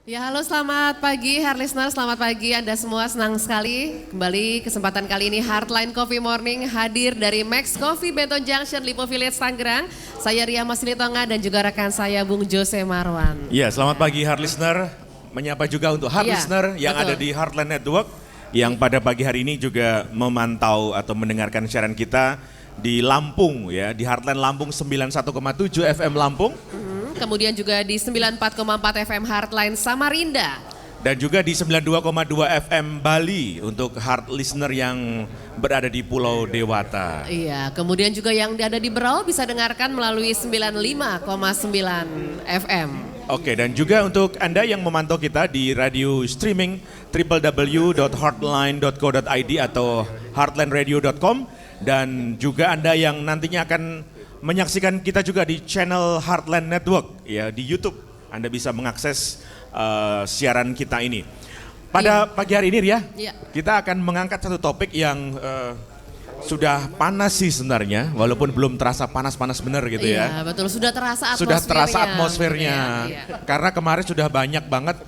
Ya halo selamat pagi listener, selamat pagi Anda semua, senang sekali kembali kesempatan kali ini Heartline Coffee Morning hadir dari Max Coffee Benton Junction, Lipo Village, Tangerang. Saya Ria Masilitonga dan juga rekan saya Bung Jose Marwan. Ya selamat pagi Heart Listener, menyapa juga untuk Heart Listener yang betul. ada di Heartline Network yang pada pagi hari ini juga memantau atau mendengarkan siaran kita di Lampung ya, di Heartline Lampung 91,7 FM Lampung. Kemudian juga di 94,4 FM Heartline Samarinda. Dan juga di 92,2 FM Bali untuk Heart Listener yang berada di Pulau Dewata. Iya, kemudian juga yang ada di Berau bisa dengarkan melalui 95,9 FM. Oke, dan juga untuk Anda yang memantau kita di radio streaming www.heartline.co.id atau heartlineradio.com, dan juga Anda yang nantinya akan menyaksikan kita juga di channel Heartline Network ya di YouTube. Anda bisa mengakses siaran kita ini. Pada pagi hari ini Ria, kita akan mengangkat satu topik yang sudah panas sih sebenarnya, walaupun belum terasa panas-panas benar gitu ya. Iya betul, sudah terasa atmosfernya. Sudah terasa atmosfernya, karena kemarin sudah banyak banget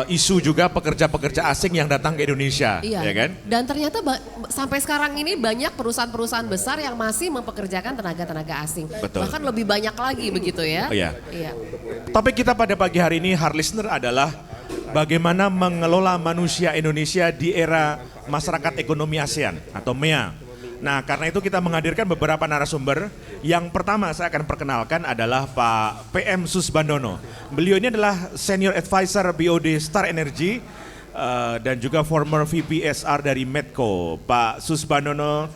isu juga pekerja-pekerja asing yang datang ke Indonesia, ya kan? Dan ternyata sampai sekarang ini banyak perusahaan-perusahaan besar yang masih mempekerjakan tenaga-tenaga asing. Betul. Bahkan lebih banyak lagi begitu ya. Iya. Iya. Topik kita pada pagi hari ini, Heart Listener, adalah bagaimana mengelola manusia Indonesia di era masyarakat ekonomi ASEAN atau MEA. Nah, karena itu kita menghadirkan beberapa narasumber. Yang pertama saya akan perkenalkan adalah Pak PM Susbandono. Beliau ini adalah Senior Advisor BOD Star Energy dan juga former VP SR dari Medco. Pak Susbandono,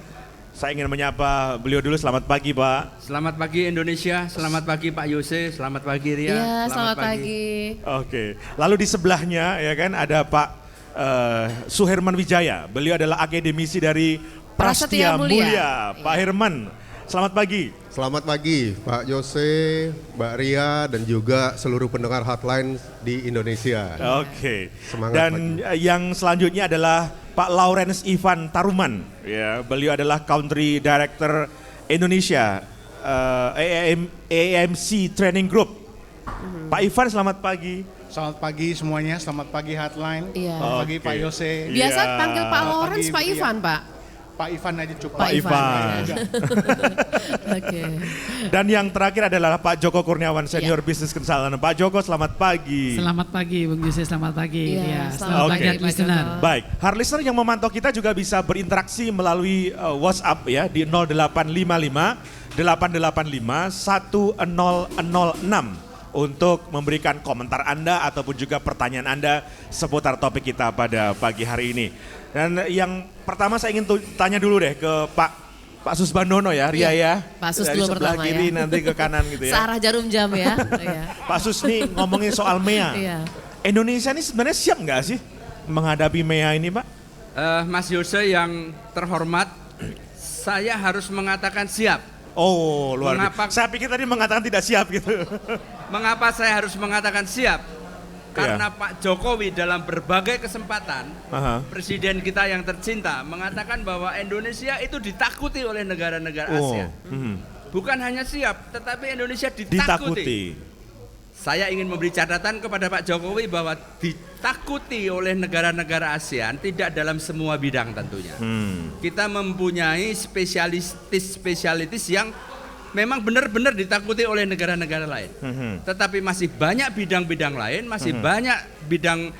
saya ingin menyapa beliau dulu. Selamat pagi, Pak. Selamat pagi Indonesia, selamat pagi Pak Yose, selamat pagi Ria. Iya, selamat pagi. Oke, lalu di sebelahnya ya kan ada Pak Suherman Wijaya. Beliau adalah akademisi dari Prasetya Mulia. Pak Herman, selamat pagi. Selamat pagi Pak Yose, Mbak Ria, dan juga seluruh pendengar Hotline di Indonesia. Oke. Semangat Dan yang selanjutnya adalah Pak Lawrence Ivan Taruman. Ya, beliau adalah Country Director Indonesia AMC Training Group. Pak Ivan, selamat pagi. Selamat pagi semuanya, selamat pagi Hotline. Iya. Selamat pagi Pak Yose. Biasa Iya. panggil Pak Lawrence, Pak Pagi, Ivan, Pak. Pak Ivan aja cukup. Pak Ivan. Oke. Dan yang terakhir adalah Pak Joko Kurniawan, Senior Business Consultant. Pak Joko, selamat pagi. Selamat pagi Bung Yose, selamat pagi. Iya, Selamat selamat pagi pagi, Heart Pak Listener. Joko. Baik, Heart Listener yang memantau kita juga bisa berinteraksi melalui WhatsApp ya di 0855 885 1006 untuk memberikan komentar Anda ataupun juga pertanyaan Anda seputar topik kita pada pagi hari ini. Dan yang pertama saya ingin tanya dulu deh ke Pak Susbandono ya, Ria ya. Pak Sus Dari dulu sebelah pertama kiri ya. nanti ke kanan gitu ya. Searah jarum jam ya. Iya. Pak Sus nih ngomongin soal MEA. Iya. Indonesia ini sebenarnya siap nggak sih menghadapi MEA ini, Pak? Mas Yose yang terhormat, saya harus mengatakan siap. Oh, luar Mengapa- biasa. Saya pikir tadi mengatakan tidak siap gitu. Mengapa saya harus mengatakan siap? Karena Pak Jokowi dalam berbagai kesempatan, Aha. Presiden kita yang tercinta mengatakan bahwa Indonesia itu ditakuti oleh negara-negara ASEAN. Bukan hanya siap, tetapi Indonesia ditakuti. Saya ingin memberi catatan kepada Pak Jokowi bahwa ditakuti oleh negara-negara ASEAN tidak dalam semua bidang tentunya. Kita mempunyai spesialitis yang memang benar-benar ditakuti oleh negara-negara lain. Tetapi masih banyak bidang-bidang lain, masih banyak bidang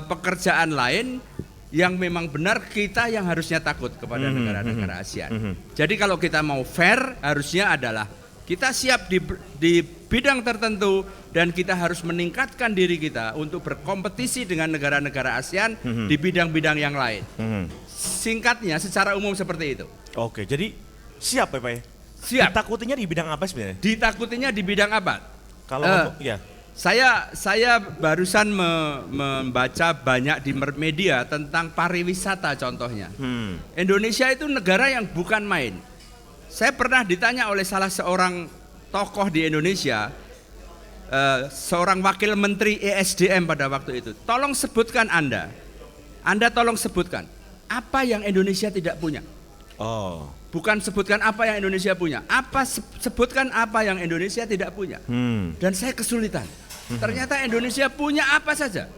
pekerjaan lain yang memang benar kita yang harusnya takut kepada negara-negara ASEAN. Jadi kalau kita mau fair, harusnya adalah kita siap di bidang tertentu dan kita harus meningkatkan diri kita untuk berkompetisi dengan negara-negara ASEAN di bidang-bidang yang lain. Singkatnya secara umum seperti itu. Oke, jadi siap ya Pak ya? Siap. Ditakutinya di bidang apa sebenarnya? Ditakutinya di bidang apa? Kalau ya. Saya barusan membaca banyak di media tentang pariwisata contohnya. Indonesia itu negara yang bukan main. Saya pernah ditanya oleh salah seorang tokoh di Indonesia, seorang wakil menteri ESDM pada waktu itu. Tolong sebutkan Anda tolong sebutkan apa yang Indonesia tidak punya. Oh. Bukan sebutkan apa yang Indonesia punya, sebutkan apa yang Indonesia tidak punya. Dan saya kesulitan. Ternyata Indonesia punya apa saja.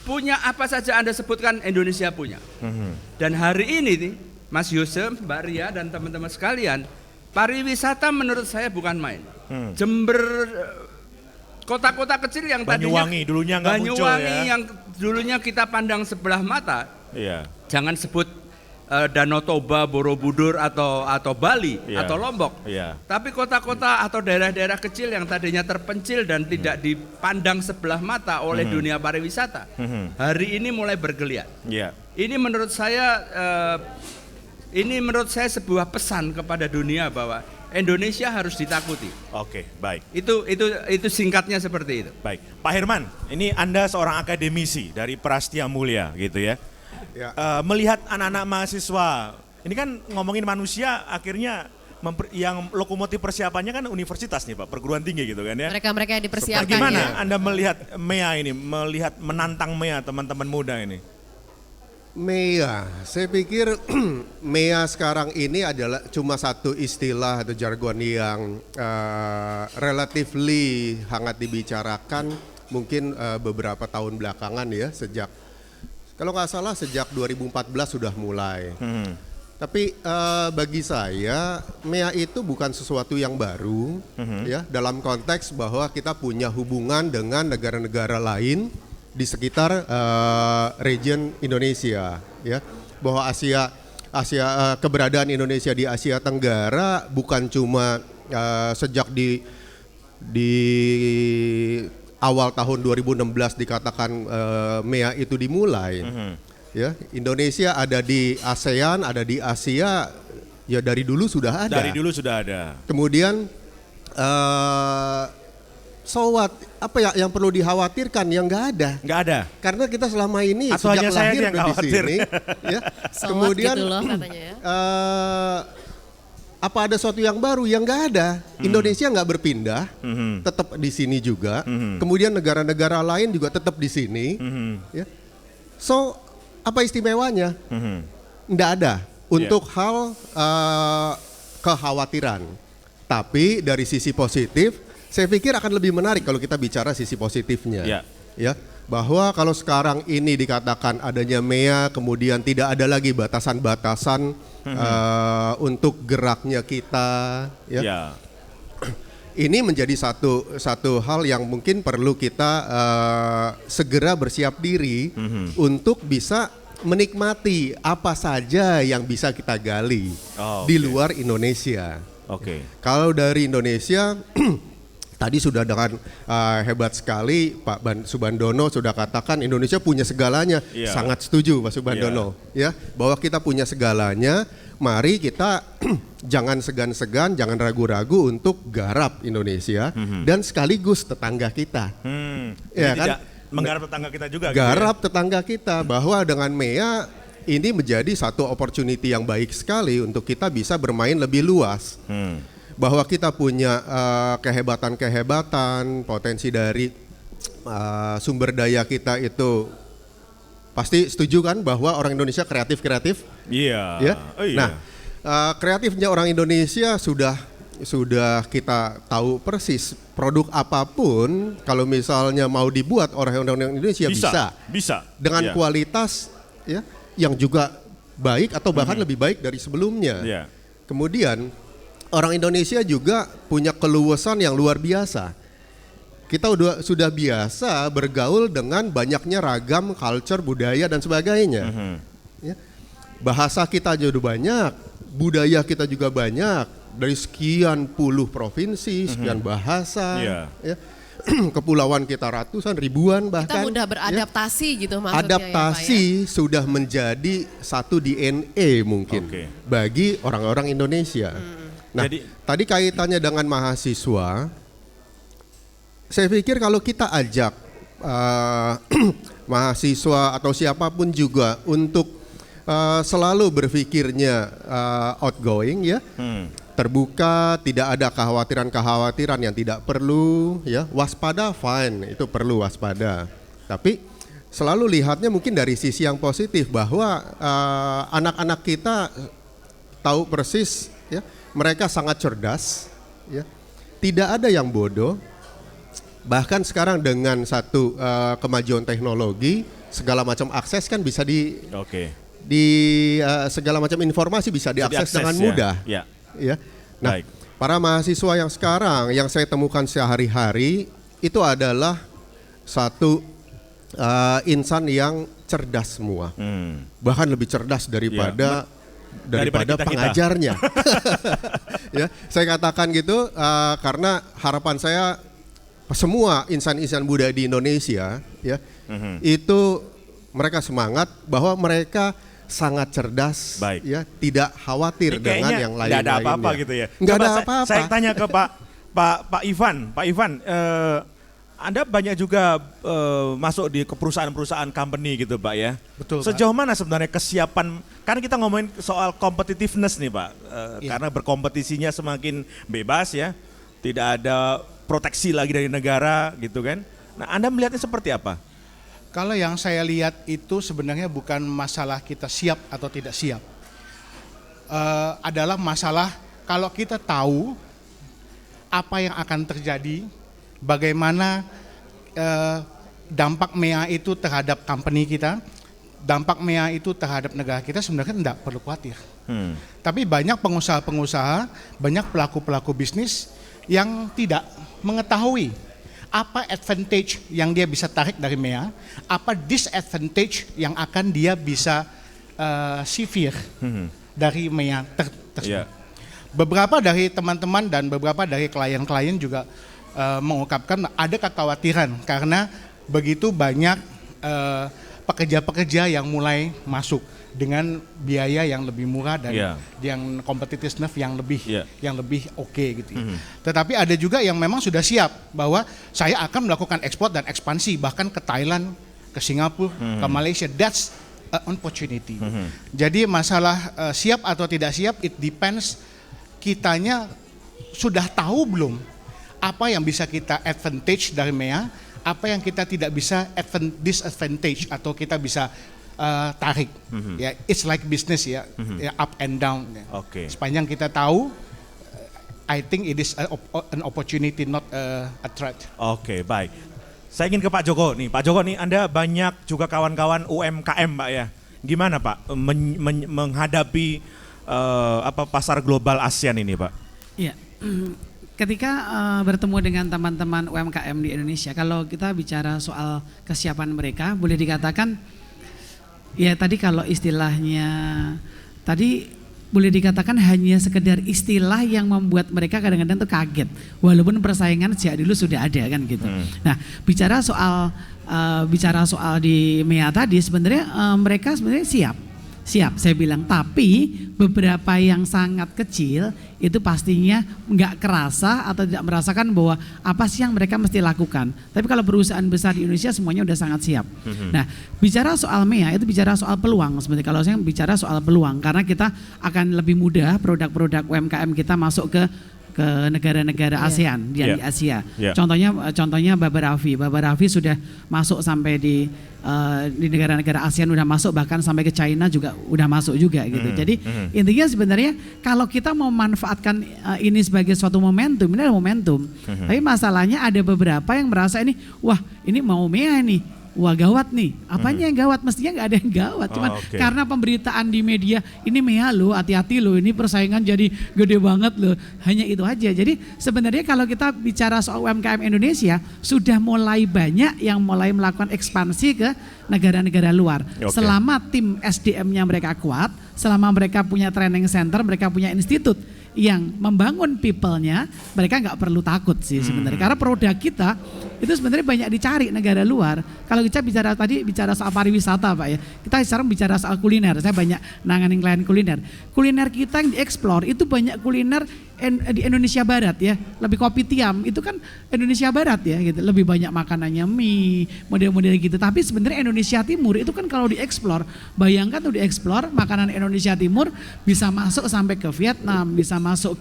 Punya apa saja Anda sebutkan Indonesia punya. Dan hari ini nih, Mas Yusuf, Mbak Ria dan teman-teman sekalian, pariwisata menurut saya bukan main. Jember, kota-kota kecil yang Banyuwangi dulunya nggak muncul ya. yang dulunya kita pandang sebelah mata. Iya. Jangan sebut Danau Toba, Borobudur atau Bali atau Lombok. Tapi kota-kota atau daerah-daerah kecil yang tadinya terpencil dan tidak dipandang sebelah mata oleh dunia pariwisata, hari ini mulai bergeliat. Ini menurut saya sebuah pesan kepada dunia bahwa Indonesia harus ditakuti. Oke, baik. Itu singkatnya seperti itu. Baik, Pak Herman, ini Anda seorang akademisi dari Prastia Mulia, gitu ya. Ya. Melihat anak-anak mahasiswa, ini kan ngomongin manusia, akhirnya yang lokomotif persiapannya kan universitas nih Pak, perguruan tinggi gitu kan ya. Mereka yang dipersiapkan. Bagaimana ya? Anda melihat MEA ini, melihat menantang MEA teman-teman muda ini? MEA, saya pikir MEA sekarang ini adalah cuma satu istilah atau jargon yang relatively hangat dibicarakan mungkin beberapa tahun belakangan ya, kalau nggak salah sejak 2014 sudah mulai. Tapi bagi saya MEA itu bukan sesuatu yang baru ya, dalam konteks bahwa kita punya hubungan dengan negara-negara lain di sekitar region Indonesia ya, bahwa keberadaan Indonesia di Asia Tenggara bukan cuma sejak di awal tahun 2016 dikatakan MEA itu dimulai. Ya, Indonesia ada di ASEAN, ada di Asia, ya dari dulu sudah ada. Dari dulu sudah ada. Kemudian apa ya yang perlu dikhawatirkan? Yang nggak ada. Nggak ada. Karena kita selama ini atau sejak hanya lahir yang di sini, ya. Kemudian gitu loh, katanya ya. apa ada sesuatu yang baru? Yang nggak ada. Indonesia nggak berpindah, tetap di sini juga. Kemudian negara-negara lain juga tetap di sini. Ya. So apa istimewanya? Nggak ada untuk hal kekhawatiran. Tapi dari sisi positif, saya pikir akan lebih menarik kalau kita bicara sisi positifnya. Ya, bahwa kalau sekarang ini dikatakan adanya MEA, kemudian tidak ada lagi batasan-batasan untuk geraknya kita. Ya. Ini menjadi satu hal yang mungkin perlu kita segera bersiap diri untuk bisa menikmati apa saja yang bisa kita gali di luar Indonesia. Kalau dari Indonesia tadi sudah dengan hebat sekali Pak Subandono sudah katakan Indonesia punya segalanya. Sangat setuju Pak Subandono ya, bahwa kita punya segalanya. Mari kita jangan segan-segan, jangan ragu-ragu untuk garap Indonesia dan sekaligus tetangga kita. Ya kan? Menggarap tetangga kita juga. Garap gitu ya? Tetangga kita, bahwa dengan MEA ini menjadi satu opportunity yang baik sekali untuk kita bisa bermain lebih luas. Bahwa kita punya kehebatan-kehebatan, potensi dari sumber daya kita itu. Pasti setuju kan bahwa orang Indonesia kreatif-kreatif? Iya. Ya? Nah, kreatifnya orang Indonesia sudah kita tahu persis. Produk apapun kalau misalnya mau dibuat orang Indonesia bisa. Dengan kualitas ya yang juga baik atau bahkan lebih baik dari sebelumnya. Kemudian orang Indonesia juga punya keluasan yang luar biasa. Kita sudah biasa bergaul dengan banyaknya ragam culture, budaya dan sebagainya. Ya. Bahasa kita juga banyak, budaya kita juga banyak, dari sekian puluh provinsi, sekian bahasa. Ya. Kepulauan kita ratusan, ribuan bahkan. Kita mudah beradaptasi gitu maksudnya. Adaptasi ya, Pak, ya? Sudah menjadi satu DNA mungkin bagi orang-orang Indonesia. Nah, tadi kaitannya dengan mahasiswa. Saya pikir kalau kita ajak mahasiswa atau siapapun juga untuk selalu berpikirnya outgoing ya, terbuka, tidak ada kekhawatiran-kekhawatiran yang tidak perlu ya, waspada fine, itu perlu waspada. Tapi selalu lihatnya mungkin dari sisi yang positif bahwa anak-anak kita tahu persis ya, mereka sangat cerdas ya. Tidak ada yang bodoh. Bahkan sekarang dengan satu kemajuan teknologi, segala macam akses kan bisa segala macam informasi bisa diakses dengan mudah. Ya. Ya. Nah, Baik. para mahasiswa yang sekarang yang saya temukan sehari-hari itu adalah satu insan yang cerdas semua. Bahkan lebih cerdas daripada kita-kita. pengajarnya. Ya, saya katakan gitu karena harapan saya semua insan-insan muda di Indonesia ya itu mereka semangat bahwa mereka sangat cerdas. Baik. Ya, tidak khawatir dengan yang lain-lainnya. Nggak ada apa-apa gitu ya. Nggak ada Coba apa-apa. Saya tanya ke Pak Ivan, Anda banyak juga masuk di perusahaan-perusahaan company gitu Pak ya. Betul, Pak. Sejauh mana sebenarnya kesiapan, karena kita ngomongin soal competitiveness nih Pak, karena berkompetisinya semakin bebas ya, tidak ada proteksi lagi dari negara gitu kan. Nah Anda melihatnya seperti apa? Kalau yang saya lihat itu sebenarnya bukan masalah kita siap atau tidak siap. Adalah masalah kalau kita tahu apa yang akan terjadi, bagaimana dampak MEA itu terhadap company kita, dampak MEA itu terhadap negara kita, sebenarnya tidak perlu khawatir. Tapi banyak pengusaha-pengusaha, banyak pelaku-pelaku bisnis yang tidak mengetahui apa advantage yang dia bisa tarik dari MEA, apa disadvantage yang akan dia bisa severe dari MEA tersebut. Yeah. Beberapa dari teman-teman dan beberapa dari klien-klien juga mengungkapkan ada kekhawatiran karena begitu banyak pekerja-pekerja yang mulai masuk dengan biaya yang lebih murah dan yang competitiveness yang lebih oke gitu. Tetapi ada juga yang memang sudah siap bahwa saya akan melakukan ekspor dan ekspansi bahkan ke Thailand, ke Singapura, ke Malaysia. That's an opportunity. Jadi masalah siap atau tidak siap it depends kitanya sudah tahu belum apa yang bisa kita advantage dari MEA, apa yang kita tidak bisa disadvantage atau kita bisa tarik. Ya, it's like business ya, ya up and down. Ya. Okay. Sepanjang kita tahu, I think it is an opportunity, not a threat. Oke, baik. Saya ingin ke Pak Joko nih. Pak Joko nih, Anda banyak juga kawan-kawan UMKM Pak ya. Gimana Pak menghadapi pasar global ASEAN ini Pak? Iya. Ketika bertemu dengan teman-teman UMKM di Indonesia, kalau kita bicara soal kesiapan mereka, boleh dikatakan ya tadi kalau istilahnya tadi boleh dikatakan hanya sekedar istilah yang membuat mereka kadang-kadang tuh kaget, walaupun persaingan sejak dulu sudah ada kan gitu. Nah, bicara soal di MEA tadi sebenarnya mereka sebenarnya siap saya bilang, tapi beberapa yang sangat kecil itu pastinya nggak kerasa atau tidak merasakan bahwa apa sih yang mereka mesti lakukan. Tapi kalau perusahaan besar di Indonesia semuanya udah sangat siap. Nah, bicara soal MEA itu bicara soal peluang sebenarnya. Kalau saya bicara soal peluang, karena kita akan lebih mudah produk-produk UMKM kita masuk ke negara-negara ASEAN di Asia. Contohnya Baba Raffi sudah masuk sampai di negara-negara ASEAN udah masuk, bahkan sampai ke China juga udah masuk juga gitu. Jadi intinya sebenarnya kalau kita mau memanfaatkan ini sebagai suatu momentum, ini adalah momentum. Tapi masalahnya ada beberapa yang merasa ini, wah ini mau MEA nih. Wah gawat nih, apanya yang gawat? Mestinya nggak ada yang gawat, cuman karena pemberitaan di media ini MEA lo, hati-hati lo, ini persaingan jadi gede banget lo, hanya itu aja. Jadi sebenarnya kalau kita bicara soal UMKM Indonesia, sudah mulai banyak yang mulai melakukan ekspansi ke negara-negara luar. Selama tim SDM-nya mereka kuat, selama mereka punya training center, mereka punya institut yang membangun people-nya, mereka nggak perlu takut sih sebenarnya. Karena produk kita itu sebenarnya banyak dicari negara luar. Kalau kita bicara soal pariwisata Pak ya, kita sekarang bicara soal kuliner. Saya banyak nanganin klien kuliner. Kuliner kita yang dieksplor itu banyak kuliner di Indonesia Barat ya, lebih kopi tiam itu kan Indonesia Barat ya gitu, lebih banyak makanannya mie, model-model gitu. Tapi sebenarnya Indonesia Timur itu kan kalau dieksplor, bayangkan tuh dieksplor makanan Indonesia Timur bisa masuk sampai ke Vietnam, bisa masuk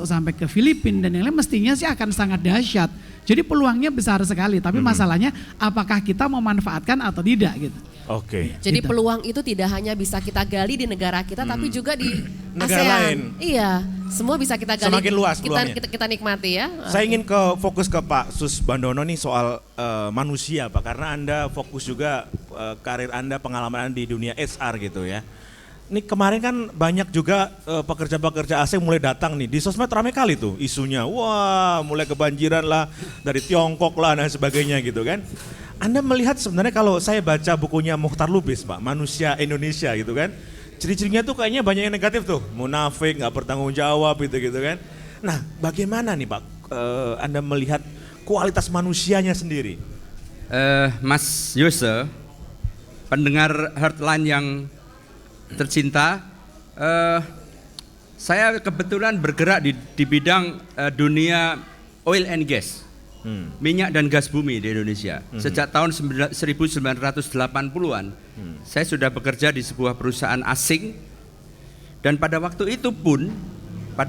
sampai ke Filipina dan yang lain, mestinya sih akan sangat dahsyat. Jadi peluangnya besar sekali, tapi masalahnya apakah kita memanfaatkan atau tidak gitu. Oke. Jadi Gitu. peluang itu tidak hanya bisa kita gali di negara kita, tapi juga di Negara ASEAN. lain. Iya, semua bisa kita gali. Semakin luas kita, peluangnya. kita nikmati ya. Saya ingin fokus ke Pak Susbandono nih soal manusia Pak, karena Anda fokus juga karir Anda, pengalaman Anda di dunia HR gitu ya. Ini kemarin kan banyak juga pekerja-pekerja asing mulai datang nih, di sosmed ramai kali tuh isunya, wah mulai kebanjiran lah dari Tiongkok lah dan sebagainya gitu kan. Anda melihat sebenarnya kalau saya baca bukunya Mukhtar Lubis Pak, Manusia Indonesia gitu kan, ciri-cirinya tuh kayaknya banyak yang negatif tuh, munafik, nggak bertanggung jawab gitu kan. Nah bagaimana nih Pak, Anda melihat kualitas manusianya sendiri? Mas Yose, pendengar Heartline yang tercinta, saya kebetulan bergerak di bidang dunia oil and gas, minyak dan gas bumi di Indonesia. Sejak tahun 1980-an, saya sudah bekerja di sebuah perusahaan asing, dan pada waktu itu pun 30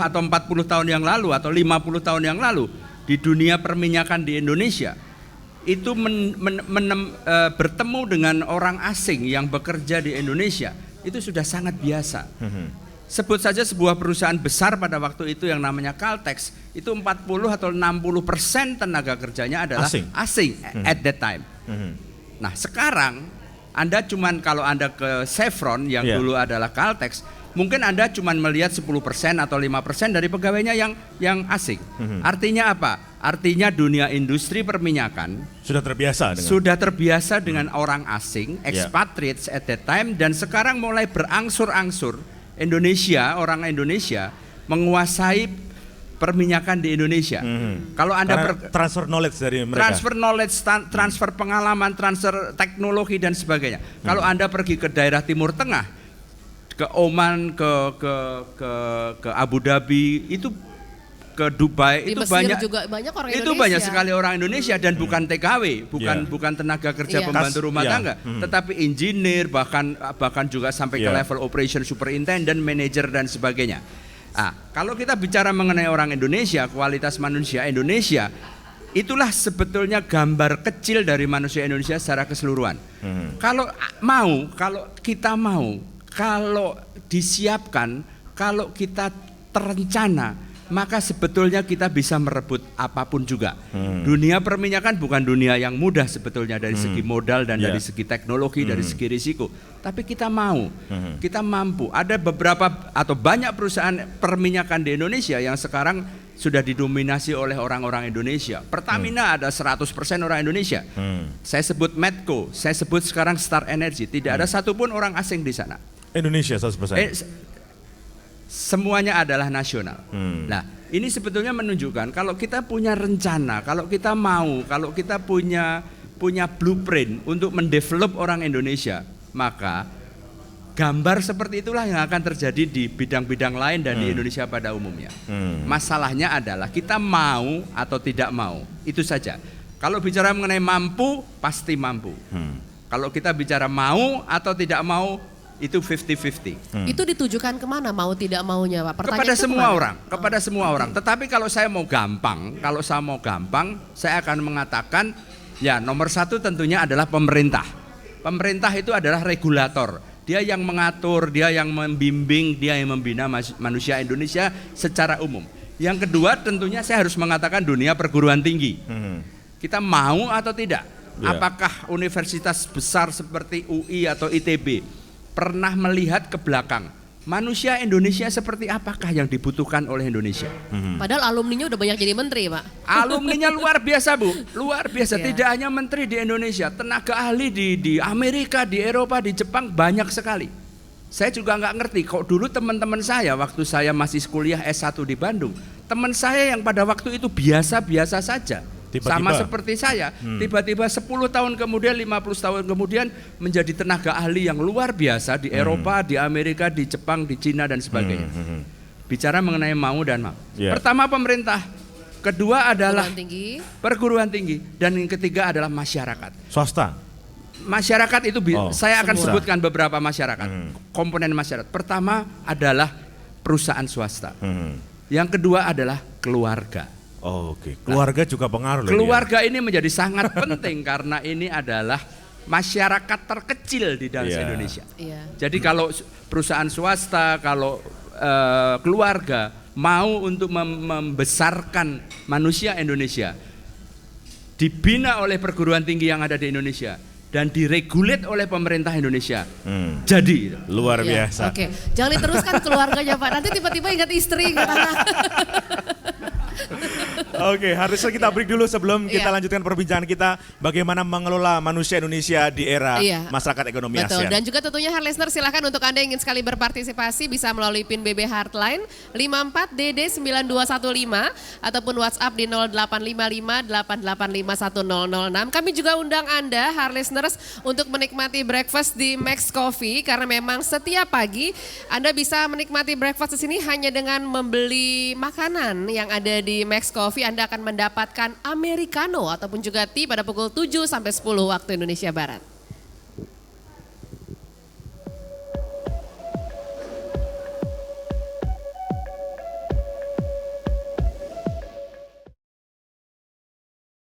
atau 40 tahun yang lalu atau 50 tahun yang lalu, di dunia perminyakan di Indonesia itu bertemu dengan orang asing yang bekerja di Indonesia itu sudah sangat biasa. Sebut saja sebuah perusahaan besar pada waktu itu yang namanya Caltex, itu 40 atau 60% tenaga kerjanya adalah asing at that time. Nah sekarang Anda kalau Anda ke Chevron yang dulu adalah Caltex, mungkin Anda cuma melihat 10% atau 5% dari pegawainya yang asing. Artinya apa? Artinya dunia industri perminyakan sudah terbiasa dengan orang asing, expatriates at that time, dan sekarang mulai berangsur-angsur orang Indonesia menguasai perminyakan di Indonesia. Kalau Anda transfer knowledge dari mereka. Transfer knowledge, transfer pengalaman, transfer teknologi dan sebagainya. Kalau Anda pergi ke daerah Timur Tengah, ke Oman, ke Abu Dhabi, itu ke Dubai, Di itu Mesir juga banyak orang itu Indonesia. banyak sekali orang Indonesia, dan bukan TKW, bukan tenaga kerja pembantu rumah tangga, tetapi engineer, bahkan juga sampai ke level operation superintendent, manager dan sebagainya. Kalau kita bicara mengenai orang Indonesia, kualitas manusia Indonesia, itulah sebetulnya gambar kecil dari manusia Indonesia secara keseluruhan. Kalau kita mau, kalau disiapkan, kalau kita terencana, maka sebetulnya kita bisa merebut apapun juga. Dunia perminyakan bukan dunia yang mudah sebetulnya dari segi modal dan dari segi teknologi, dari segi risiko. Tapi kita mau, kita mampu. Ada beberapa atau banyak perusahaan perminyakan di Indonesia yang sekarang sudah didominasi oleh orang-orang Indonesia. Pertamina ada 100% orang Indonesia. Saya sebut Medco, saya sebut sekarang Star Energy. Tidak ada satupun orang asing di sana. Indonesia 100%. Semuanya adalah nasional. Nah, ini sebetulnya menunjukkan kalau kita punya rencana, kalau kita mau, kalau kita punya blueprint untuk mendevelop orang Indonesia, maka gambar seperti itulah yang akan terjadi di bidang-bidang lain dan di Indonesia pada umumnya. Masalahnya adalah kita mau atau tidak mau, itu saja. Kalau bicara mengenai mampu, pasti mampu. Kalau kita bicara mau atau tidak mau, itu 50-50. Itu ditujukan kemana mau tidak maunya Pak? Kepada semua orang. Tetapi kalau saya mau gampang, saya akan mengatakan ya nomor satu tentunya adalah pemerintah. Pemerintah itu adalah regulator. Dia yang mengatur, dia yang membimbing, dia yang membina manusia Indonesia secara umum. Yang kedua tentunya saya harus mengatakan dunia perguruan tinggi. Kita mau atau tidak? Apakah universitas besar seperti UI atau ITB pernah melihat ke belakang manusia Indonesia seperti apakah yang dibutuhkan oleh Indonesia? Padahal alumninya udah banyak jadi menteri Pak. Alumninya luar biasa Bu, luar biasa. Tidak hanya menteri di Indonesia, tenaga ahli di Amerika, di Eropa, di Jepang banyak sekali. Saya juga nggak ngerti kok dulu teman-teman saya waktu saya masih kuliah S1 di Bandung, teman saya yang pada waktu itu biasa-biasa saja. Sama seperti saya, tiba-tiba 10 tahun kemudian, 50 tahun kemudian menjadi tenaga ahli yang luar biasa di Eropa, di Amerika, di Jepang, di Cina dan sebagainya. Bicara mengenai mau dan mau. Pertama pemerintah, kedua adalah perguruan tinggi, dan yang ketiga adalah masyarakat. Swasta. Masyarakat itu saya akan sebutkan beberapa masyarakat, komponen masyarakat. Pertama adalah perusahaan swasta. Yang kedua adalah keluarga. Oke, keluarga juga pengaruh loh. Keluarga ini menjadi sangat penting karena ini adalah masyarakat terkecil di dalam Indonesia. Jadi kalau perusahaan swasta, kalau keluarga mau untuk membesarkan manusia Indonesia, dibina oleh perguruan tinggi yang ada di Indonesia dan diregulat oleh pemerintah Indonesia. Jadi luar biasa. Oke, jangan diteruskan keluarganya Pak. Nanti tiba-tiba ingat istri, ingat anak. Oke, harusnya kita break dulu sebelum kita lanjutkan perbincangan kita bagaimana mengelola manusia Indonesia di era masyarakat ekonomi ASEAN. Dan juga tentunya Heart Listener, silakan untuk Anda yang ingin sekali berpartisipasi bisa melalui PIN BB Heartline 54DD9215 ataupun WhatsApp di 0855885106. Kami juga undang Anda Heart Listeners untuk menikmati breakfast di Max Coffee karena memang setiap pagi Anda bisa menikmati breakfast di sini hanya dengan membeli makanan yang ada di Max Coffee. Anda akan mendapatkan Americano ataupun juga tea pada pukul 7 sampai 10 waktu Indonesia Barat.